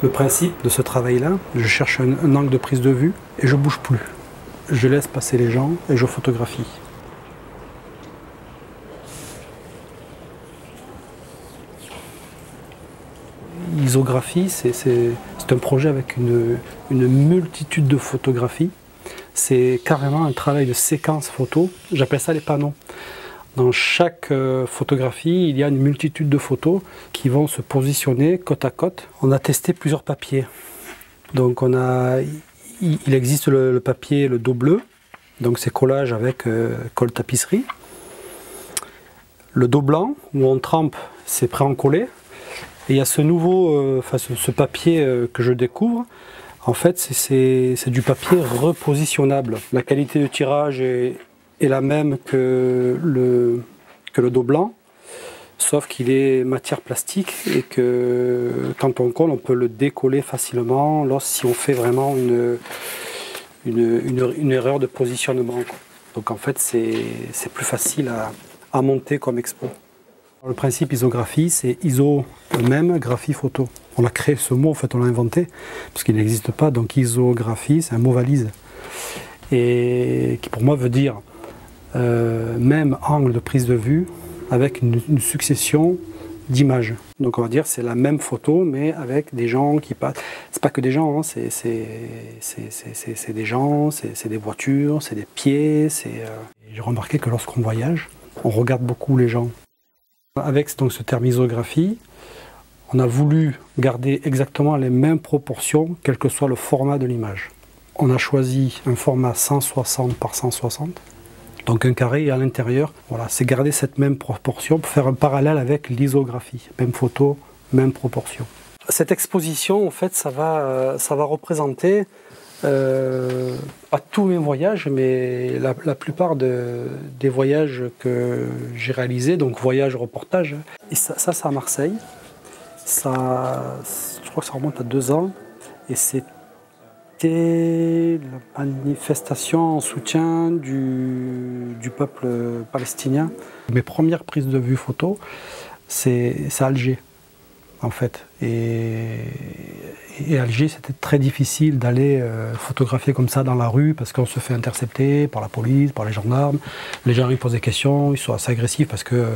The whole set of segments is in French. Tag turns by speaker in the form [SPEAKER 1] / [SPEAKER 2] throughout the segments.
[SPEAKER 1] Le principe de ce travail-là, je cherche un angle de prise de vue et je ne bouge plus. Je laisse passer les gens et je photographie. L'isographie, c'est un projet avec une multitude de photographies. C'est carrément un travail de séquence photo. J'appelle ça les panneaux. Dans chaque photographie, il y a une multitude de photos qui vont se positionner côte à côte. On a testé plusieurs papiers. Donc il existe le papier, le dos bleu, donc c'est collage avec colle tapisserie. Le dos blanc, où on trempe, c'est pré-encollé. Et il y a ce nouveau, ce papier que je découvre. En fait, c'est du papier repositionnable. La qualité de tirage est la même que le dos blanc, sauf qu'il est matière plastique et que quand on colle, on peut le décoller facilement si on fait vraiment une erreur de positionnement. Donc en fait, c'est plus facile à monter comme expo. Le principe isographie, c'est iso même, graphie photo. On a créé ce mot, en fait on l'a inventé, parce qu'il n'existe pas, donc isographie, c'est un mot valise. Et qui pour moi veut dire même angle de prise de vue avec une succession d'images. Donc on va dire c'est la même photo, mais avec des gens qui passent. C'est pas que des gens, hein, c'est des gens, c'est des voitures, c'est des pieds. J'ai remarqué que lorsqu'on voyage, on regarde beaucoup les gens. Avec donc, ce terme isographie, on a voulu garder exactement les mêmes proportions, quel que soit le format de l'image. On a choisi un format 160 par 160, donc un carré, et à l'intérieur, voilà, c'est garder cette même proportion pour faire un parallèle avec l'isographie. Même photo, même proportion. Cette exposition, en fait, ça va représenter pas tous mes voyages, mais la plupart des voyages que j'ai réalisés, donc voyage, reportage. Et ça c'est à Marseille. Ça, je crois que ça remonte à 2 ans. Et c'était la manifestation en soutien du peuple palestinien. Mes premières prises de vue photo, c'est à Alger, en fait. Et Alger, c'était très difficile d'aller photographier comme ça dans la rue parce qu'on se fait intercepter par la police, par les gendarmes. Les gens ils posent des questions, ils sont assez agressifs parce que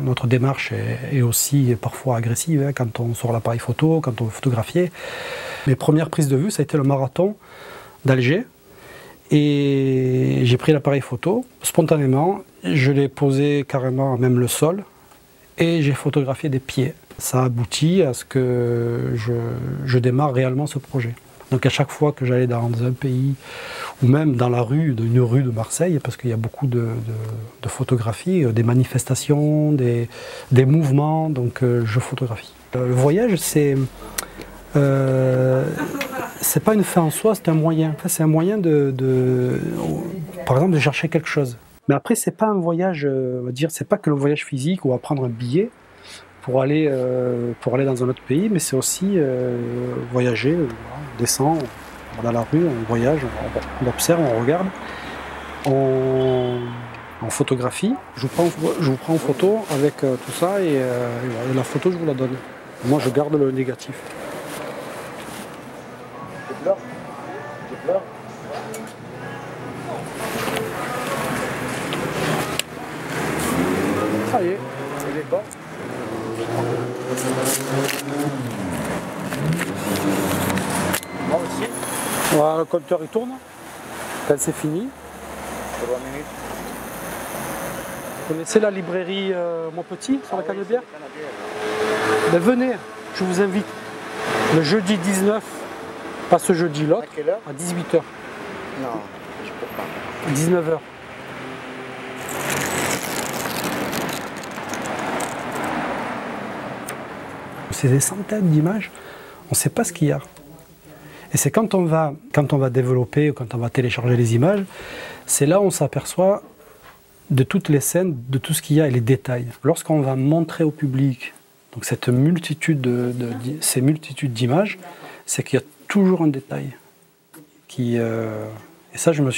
[SPEAKER 1] notre démarche est aussi parfois agressive hein, quand on sort l'appareil photo, quand on veut photographier. Mes premières prises de vue, ça a été le marathon d'Alger. Et j'ai pris l'appareil photo spontanément, je l'ai posé carrément à même le sol et j'ai photographié des pieds. Ça aboutit à ce que je démarre réellement ce projet. Donc à chaque fois que j'allais dans un pays, ou même dans la rue, une rue de Marseille, parce qu'il y a beaucoup de photographies, des manifestations, des mouvements, donc je photographie. Le voyage, c'est pas une fin en soi, c'est un moyen. Enfin, c'est un moyen par exemple, de chercher quelque chose. Mais après, c'est pas un voyage, on va dire, c'est pas que le voyage physique où on va prendre un billet pour aller dans un autre pays, mais c'est aussi voyager, on descend, on va dans la rue, on voyage, on observe, on regarde, on photographie. Je vous prends en photo avec tout ça et la photo je vous la donne. Moi je garde le négatif. Je pleure. Ça y est, il est bon. Moi aussi. Voilà, le compteur il tourne. Quand c'est fini.
[SPEAKER 2] 3 minutes.
[SPEAKER 1] Vous connaissez la librairie Mon Petit sur la Canebière? Ben venez, je vous invite. Le jeudi 19, pas ce jeudi, l'autre, à 18h.
[SPEAKER 2] Non, je peux pas.
[SPEAKER 1] À 19h. C'est des centaines d'images, on ne sait pas ce qu'il y a. Et c'est quand on va développer, quand on va télécharger les images, c'est là où on s'aperçoit de toutes les scènes, de tout ce qu'il y a et les détails. Lorsqu'on va montrer au public donc cette multitude ces multitudes d'images, c'est qu'il y a toujours un détail. Et ça, je m'en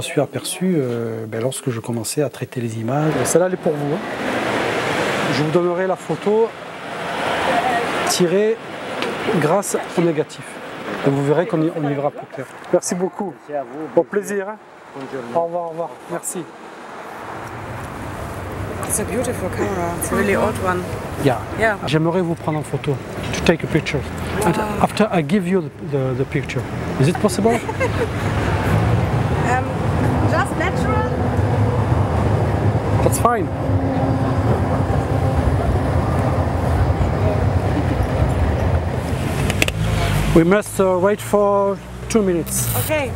[SPEAKER 1] suis aperçu lorsque je commençais à traiter les images. Celle-là, elle est pour vous. Hein. Je vous donnerai la photo tirée grâce au négatif. Et vous verrez qu'on y verra plus clair. Merci beaucoup.
[SPEAKER 2] Merci à vous.
[SPEAKER 1] Au plaisir. Hein.
[SPEAKER 2] Bonne journée.
[SPEAKER 1] Au revoir, au revoir. Merci.
[SPEAKER 3] It's a beautiful camera. It's a really old one.
[SPEAKER 1] Yeah.
[SPEAKER 3] Yeah.
[SPEAKER 1] J'aimerais vous prendre en photo. To take a picture. And after I give you the picture. Is it possible?
[SPEAKER 3] Just natural.
[SPEAKER 1] That's fine. We must wait for 2 minutes.
[SPEAKER 3] Okay.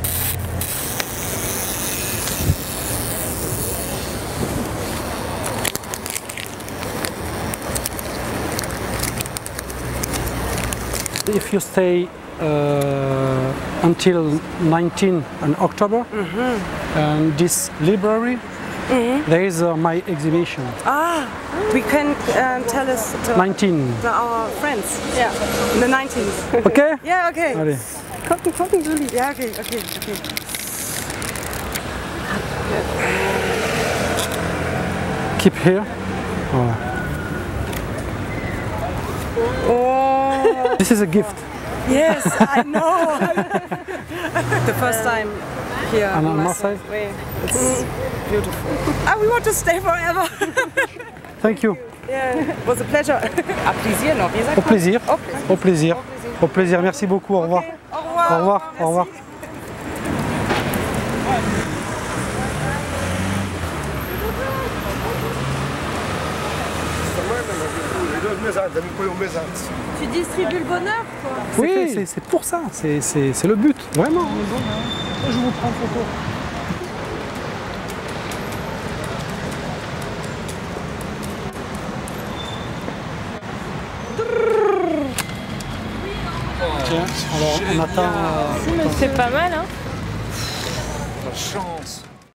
[SPEAKER 1] If you stay until 19 in October, and this library, there is my exhibition.
[SPEAKER 3] Ah, we can tell us to
[SPEAKER 1] 19.
[SPEAKER 3] our friends. Yeah, in the 19th.
[SPEAKER 1] Okay?
[SPEAKER 3] Yeah, okay.
[SPEAKER 1] Allez.
[SPEAKER 3] Gucken, Julie. Yeah, okay.
[SPEAKER 1] Keep here. Voilà.
[SPEAKER 3] Oh,
[SPEAKER 1] This is a gift.
[SPEAKER 3] yes, I know. The first time here.
[SPEAKER 1] And on
[SPEAKER 3] in
[SPEAKER 1] Marseille?
[SPEAKER 3] It's beautiful. Ah, we want to stay forever.
[SPEAKER 1] Thank you.
[SPEAKER 3] Yeah, it was a pleasure. À plaisir, non? Wie sagt
[SPEAKER 1] Au
[SPEAKER 3] man?
[SPEAKER 1] plaisir.
[SPEAKER 3] Au plaisir.
[SPEAKER 1] Au plaisir. Au plaisir. Merci beaucoup. Au revoir.
[SPEAKER 3] Okay, au revoir.
[SPEAKER 1] Au revoir. Au revoir.
[SPEAKER 3] Tu distribues le bonheur, toi?
[SPEAKER 1] Oui, c'est pour ça. C'est le but. Vraiment. Je vous prends en photo. Tiens, alors on attend.
[SPEAKER 4] C'est pas mal, hein?
[SPEAKER 2] La chance.